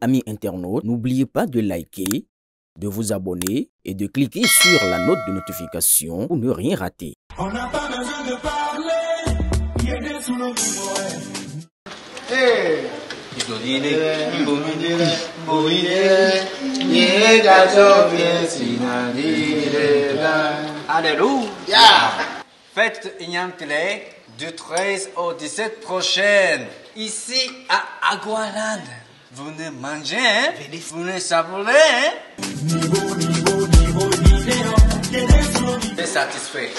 Amis internautes, n'oubliez pas de liker, de vous abonner et de cliquer sur la note de notification pour ne rien rater. On n'a pas besoin de parler, il y a des sous nos Alléluia. Fête Ignamtele du 13 au 17 prochaine, ici à Agualand. Vous venez manger, hein? Vous venez savourer, hein? Tu es satisfait.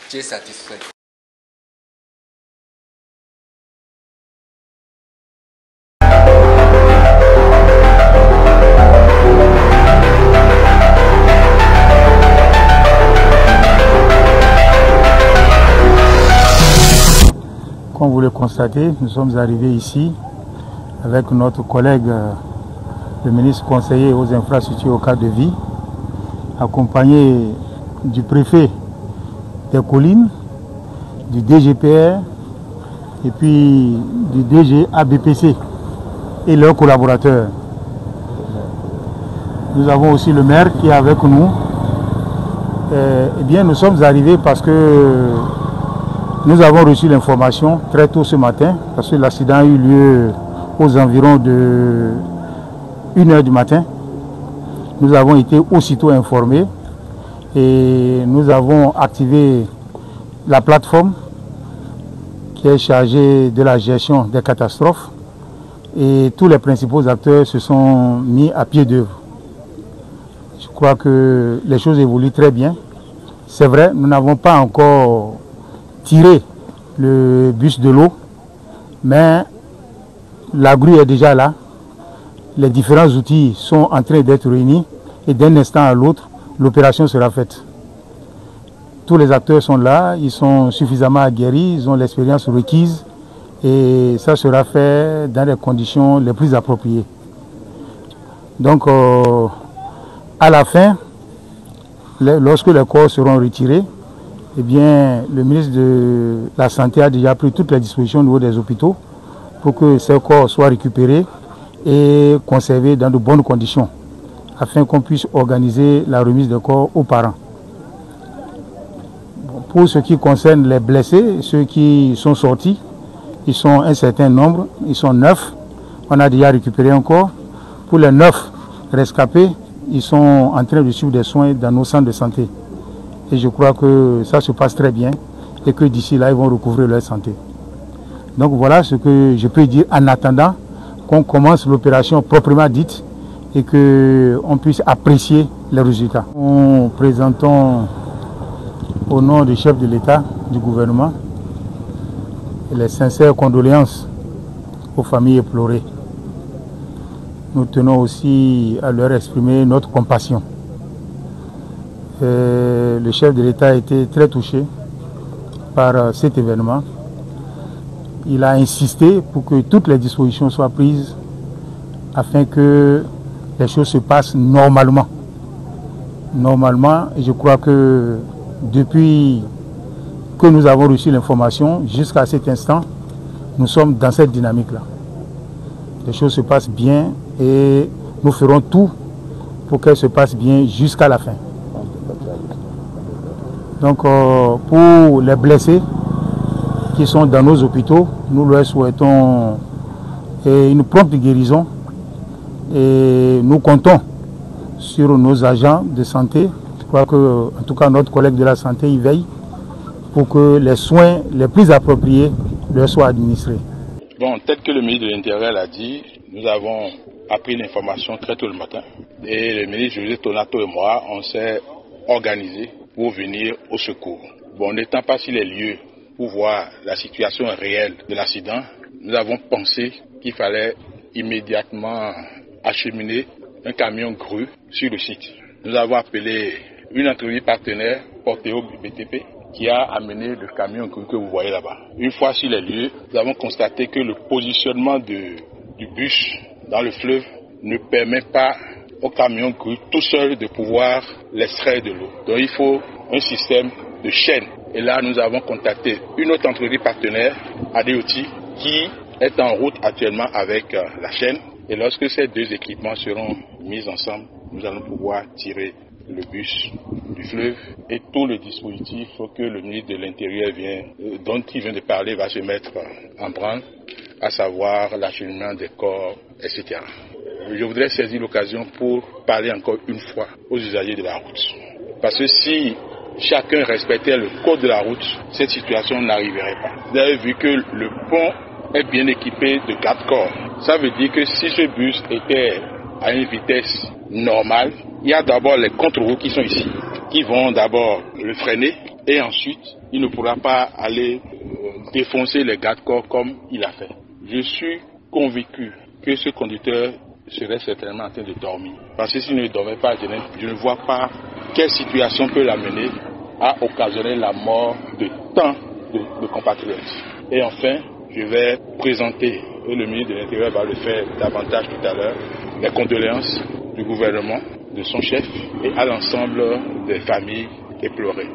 Tu es satisfait. Comme vous le constatez, nous sommes arrivés ici avec notre collègue, le ministre conseiller aux infrastructures au cadre de vie, accompagné du préfet des collines, du DGPR et puis du DG ABPC et leurs collaborateurs. Nous avons aussi le maire qui est avec nous. Eh bien, nous sommes arrivés parce que nous avons reçu l'information très tôt ce matin, parce que l'accident a eu lieu aux environs de 1h du matin. Nous avons été aussitôt informés et nous avons activé la plateforme qui est chargée de la gestion des catastrophes et tous les principaux acteurs se sont mis à pied d'œuvre. Je crois que les choses évoluent très bien. C'est vrai, nous n'avons pas encore tiré le bus de l'eau, mais la grue est déjà là. Les différents outils sont en train d'être réunis et d'un instant à l'autre, l'opération sera faite. Tous les acteurs sont là, ils sont suffisamment aguerris, ils ont l'expérience requise et ça sera fait dans les conditions les plus appropriées. Donc, à la fin, lorsque les corps seront retirés, eh bien, le ministre de la Santé a déjà pris toutes les dispositions au niveau des hôpitaux pour que ces corps soient récupérés et conservés dans de bonnes conditions, afin qu'on puisse organiser la remise des corps aux parents. Pour ce qui concerne les blessés, ceux qui sont sortis, ils sont un certain nombre, ils sont 9. On a déjà récupéré un corps. Pour les 9 rescapés, ils sont en train de suivre des soins dans nos centres de santé. Et je crois que ça se passe très bien et que d'ici là, ils vont recouvrer leur santé. Donc voilà ce que je peux dire en attendant qu'on commence l'opération proprement dite et qu'on puisse apprécier les résultats. Nous présentons au nom du chef de l'État, du gouvernement, les sincères condoléances aux familles éplorées. Nous tenons aussi à leur exprimer notre compassion. Le chef de l'État a été très touché par cet événement. Il a insisté pour que toutes les dispositions soient prises afin que les choses se passent normalement. Normalement, et je crois que depuis que nous avons reçu l'information jusqu'à cet instant, nous sommes dans cette dynamique-là. Les choses se passent bien et nous ferons tout pour qu'elles se passent bien jusqu'à la fin. Donc pour les blessés qui sont dans nos hôpitaux, nous leur souhaitons une prompte guérison et nous comptons sur nos agents de santé. Je crois que, en tout cas, notre collègue de la santé y veille pour que les soins les plus appropriés leur soient administrés. Bon, tel que le ministre de l'Intérieur l'a dit, nous avons appris l'information très tôt le matin et le ministre José Tonato et moi, on s'est organisés pour venir au secours. Bon, n'étant pas sur les lieux pour voir la situation réelle de l'accident, nous avons pensé qu'il fallait immédiatement acheminer un camion grue sur le site. Nous avons appelé une entreprise partenaire, Porteo BTP, qui a amené le camion grue que vous voyez là-bas. Une fois sur les lieux, nous avons constaté que le positionnement du bus dans le fleuve ne permet pas au camion grue tout seul de pouvoir l'extraire de l'eau. Donc il faut un système de chaîne. Et là, nous avons contacté une autre entreprise partenaire, ADOT, qui est en route actuellement avec la chaîne Et lorsque ces deux équipements seront mis ensemble, nous allons pouvoir tirer le bus du fleuve et tout le dispositif que le ministre de l'Intérieur dont il vient de parler va se mettre en branle, à savoir l'acheminement des corps, etc. Je voudrais saisir l'occasion pour parler encore une fois aux usagers de la route. Parce que si chacun respectait le code de la route, cette situation n'arriverait pas. Vous avez vu que le pont est bien équipé de 4 corps. Ça veut dire que si ce bus était à une vitesse normale, il y a d'abord les contre-roues qui sont ici, qui vont d'abord le freiner et ensuite il ne pourra pas aller défoncer les garde-corps comme il a fait. Je suis convaincu que ce conducteur serait certainement en train de dormir. Parce que s'il ne dormait pas, je ne vois pas quelle situation peut l'amener à occasionner la mort de tant de compatriotes. Et enfin, je vais présenter, et le ministre de l'Intérieur va le faire davantage tout à l'heure, les condoléances du gouvernement, de son chef et à l'ensemble des familles éplorées.